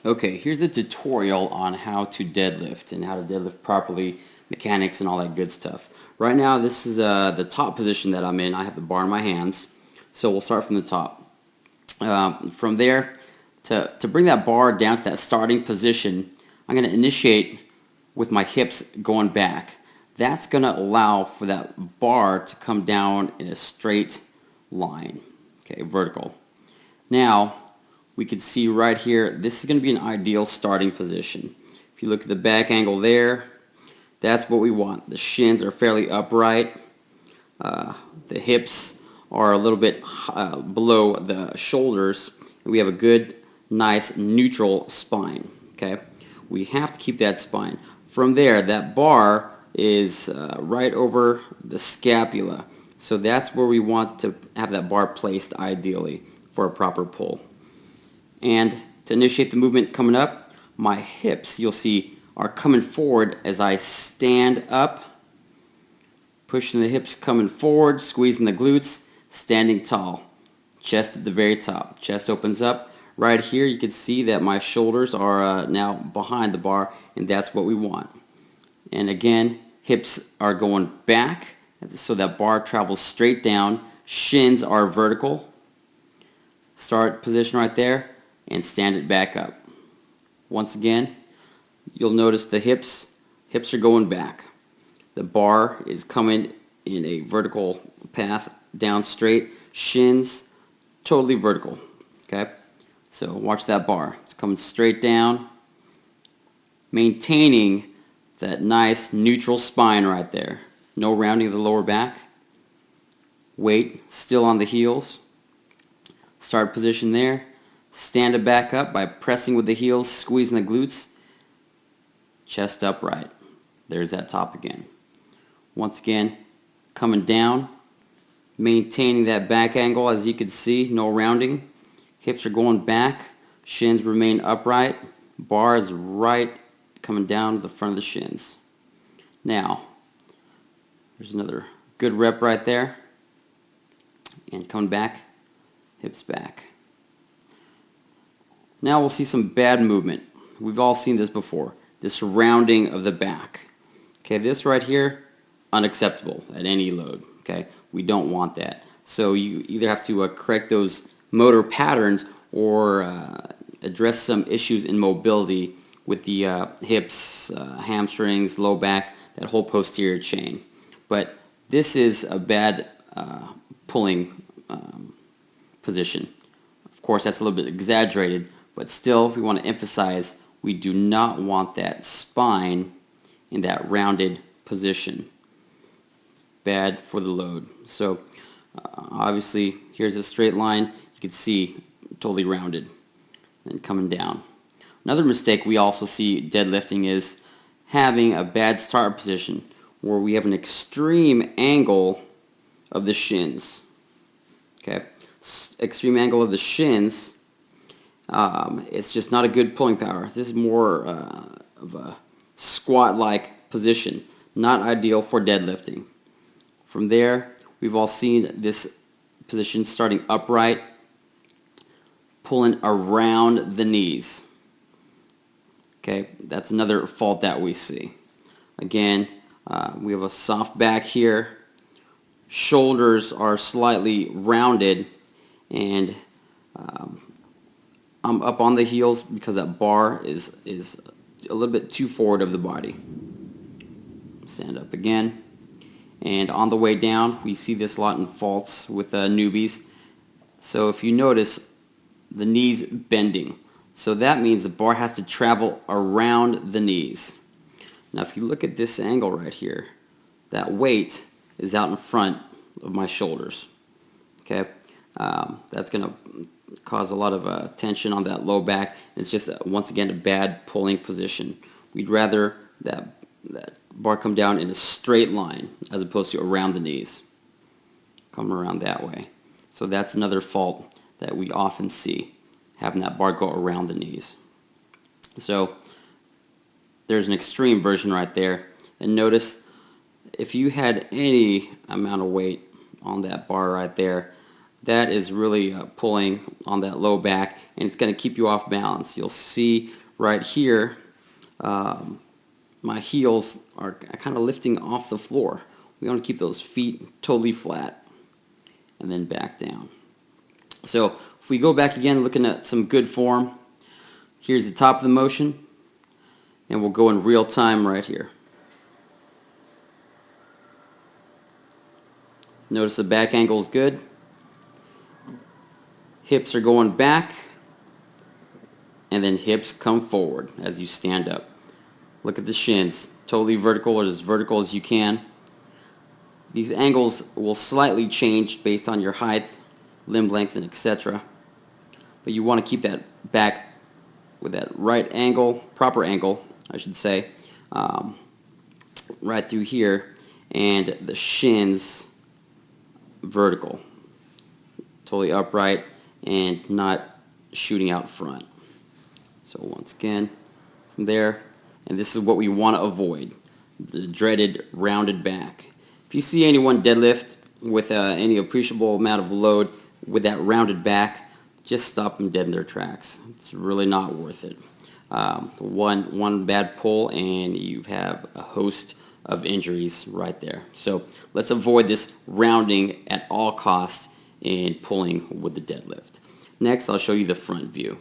Okay, here's a tutorial on how to deadlift and how to deadlift properly, mechanics and all that good stuff. Right now this is the top position that I'm in. I have the bar in my hands, so we'll start from the top. From there, to bring that bar down to that starting position, I'm going to initiate with my hips going back. That's going to allow for that bar to come down in a straight line, okay, vertical. Now, we can see right here, this is going to be an ideal starting position. If you look at the back angle there, that's what we want. The shins are fairly upright. The hips are a little bit below the shoulders. We have a good, nice, neutral spine. Okay, we have to keep that spine. From there, that bar is right over the scapula. So that's where we want to have that bar placed ideally for a proper pull. And to initiate the movement coming up, my hips, you'll see, are coming forward as I stand up, pushing the hips coming forward, squeezing the glutes, standing tall. Chest at the very top. Chest opens up. Right here you can see that my shoulders are now behind the bar, and that's what we want. And again, hips are going back so that bar travels straight down. Shins are vertical. Start position right there and stand it back up. Once again, you'll notice the hips are going back. The bar is coming in a vertical path down straight. Shins totally vertical. Okay? So watch that bar. It's coming straight down, maintaining that nice neutral spine right there. No rounding of the lower back. Weight still on the heels. Start position there. Stand it back up by pressing with the heels, squeezing the glutes. Chest upright. There's that top again. Once again, coming down, maintaining that back angle as you can see, no rounding. Hips are going back, shins remain upright, bar is right coming down to the front of the shins. Now, there's another good rep right there. And coming back, hips back. Now we'll see some bad movement. We've all seen this before. This rounding of the back. Okay, this right here, unacceptable at any load. Okay, we don't want that. So you either have to correct those motor patterns or address some issues in mobility with the hips, hamstrings, low back, that whole posterior chain. But this is a bad pulling position. Of course, that's a little bit exaggerated, but still we want to emphasize we do not want that spine in that rounded position. Bad for the load. So obviously here's a straight line. You can see totally rounded and coming down. Another mistake we also see deadlifting is having a bad start position where we have an extreme angle of the shins. Okay, extreme angle of the shins. It's just not a good pulling power. This is more of a squat-like position, not ideal for deadlifting. From there, we've all seen this position starting upright, pulling around the knees. Okay, that's another fault that we see. Again, we have a soft back here. Shoulders are slightly rounded, and I'm up on the heels because that bar is a little bit too forward of the body. Stand up again. And on the way down, we see this a lot in faults with newbies. So if you notice, the knees bending. So that means the bar has to travel around the knees. Now if you look at this angle right here, that weight is out in front of my shoulders. Okay, that's going to cause a lot of tension on that low back. It's just once again a bad pulling position. We'd rather that bar come down in a straight line as opposed to around the knees. Come around that way. So that's another fault that we often see, having that bar go around the knees. So there's an extreme version right there. And notice if you had any amount of weight on that bar right there, That is really pulling on that low back, and it's going to keep you off balance. You'll see right here, my heels are kind of lifting off the floor. We want to keep those feet totally flat and then back down. So if we go back again, looking at some good form, here's the top of the motion, and we'll go in real time right here. Notice the back angle is good. Hips are going back, and then hips come forward as you stand up. Look at the shins, totally vertical or as vertical as you can. These angles will slightly change based on your height, limb length, and etc. But you want to keep that back with that right angle, proper angle, I should say, right through here, and the shins vertical, totally upright and not shooting out front. So once again, from there, and this is what we want to avoid, the dreaded rounded back. If you see anyone deadlift with any appreciable amount of load with that rounded back, just stop them dead in their tracks. It's really not worth it. One bad pull and you have a host of injuries right there. So let's avoid this rounding at all costs in pulling with the deadlift. Next, I'll show you the front view.